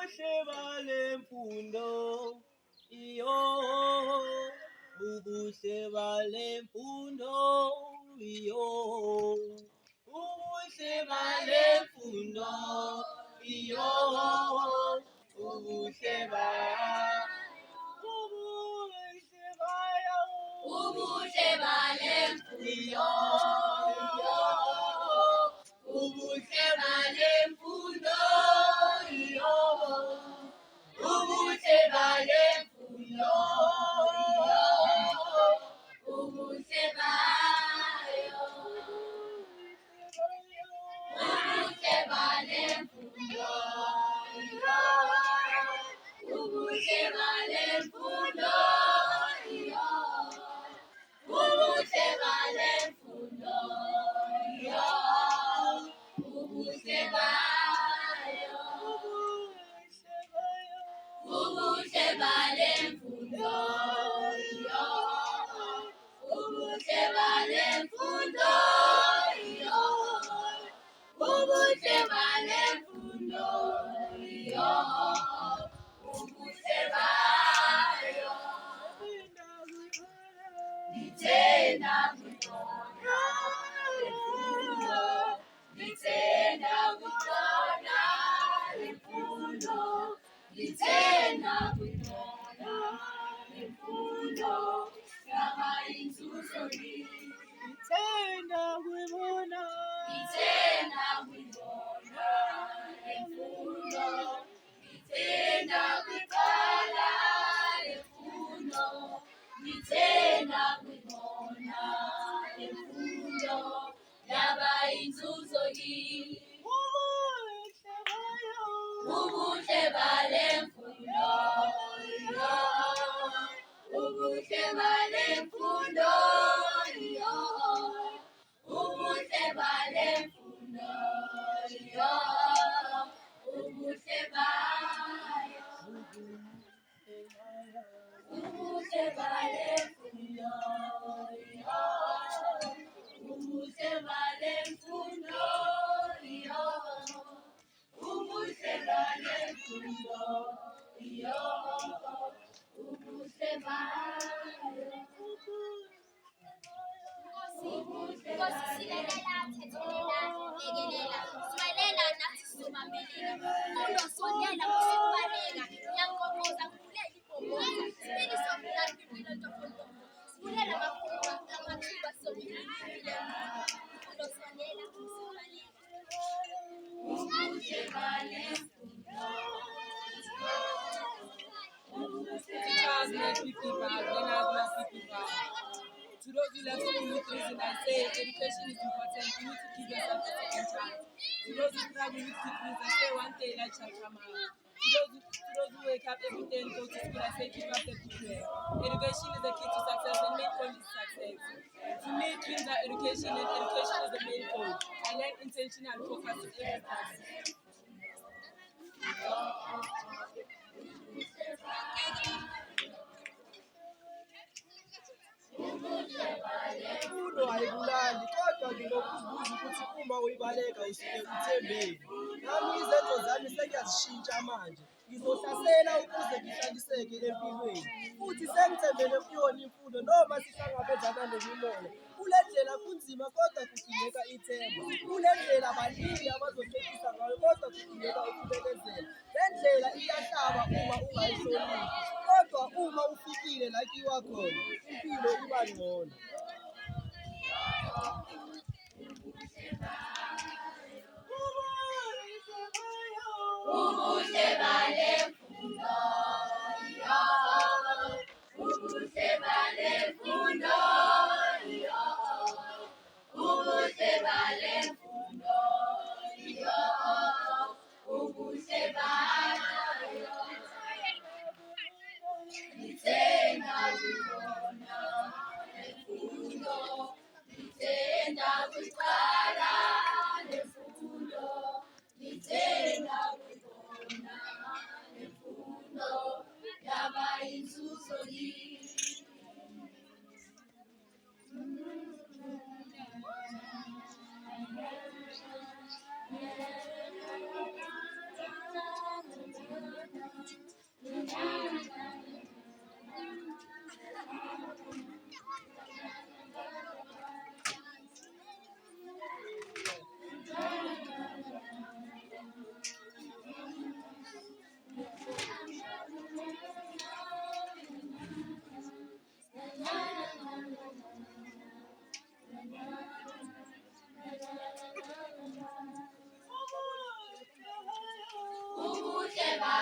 ubuhle balemfundo iyo ubuhle balemfundo iyo ubuhle balemfundo iyo ubuhle balemfundo ubuhle balemfundo iyo ubuhle balemfundo ubuhle bayo ubuhle balemfundo ubuhle balemfundo ubuhle balemfundo ubuhle bayo ubuhle balemfundo ubuhle balemfundo ubuhle balemfundo ubuhle bayo ngithanda kuyona lemfundo ngithanda kuyona lemfundo ngithanda kuyona lemfundo yaba inzuzo ngithanda kuyona lemfundo ngithanda kuyona lemfundo ngithanda kuyona lemfundo yaba inzuzo ubuhle balemfundo ubuhle balemfundo ubuhle balemfundo ubuhle bayo ubuhle balemfundo ubuhle balemfundo ubuhle balemfundo ubuhle bayo Nkosi silalela, thethelela, lekelela, siwalela nathi sizobambeleka. Mfundo sondela kusikubaleka, ngiyankokoza ngivulele ibhoboza. Spirit of life, impilo ntofontofo. Sivulela amathuba sobila. Mfundo sondela kusikubaleka. ubuhle balemfundo To those who left school with reason, I say education is important. You need to give yourself a second chance. To those who struggle with sickness, I say one day light shall come out. To those who wake up every day and go to school, I say keep up the good work. Education is the key to success and main point is success. To me, dreams are education and education is the main goal. I like intentional focus in every class. imfundo ayibulali kodwa ngilokuzibuza ukuthi uma uyibaleka usuke uthembeni nami izenzo zami sengiyazishintsha manje ngizohlasela ukuze ngihlaliseke empilweni futhi sengithembele kuyona imfundo noma sihlangabezana nemimoya kule ndlela kunzima kodwa kudingeka ithemba kule ndlela baningi abazohlekisa ngayo kodwa kudingeka ukubekezela le ndlela iyahlaba uma ungayihloniphi kodwa uma ufikile la kiwa khona impilo iba ngcono Ubuhle balemfundo ubuhle balemfundo ubuhle balemfundo ubuhle bayo ngithanda kuyona lemfundo ngithanda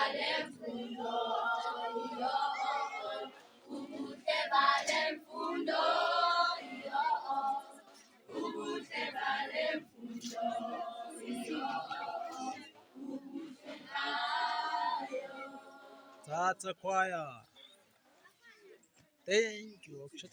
balemfundo, yo, ubuhle balemfundo, yo, ubuhle balemfundo, yo, ubuhle bayo. That's a choir. Thank you. Shut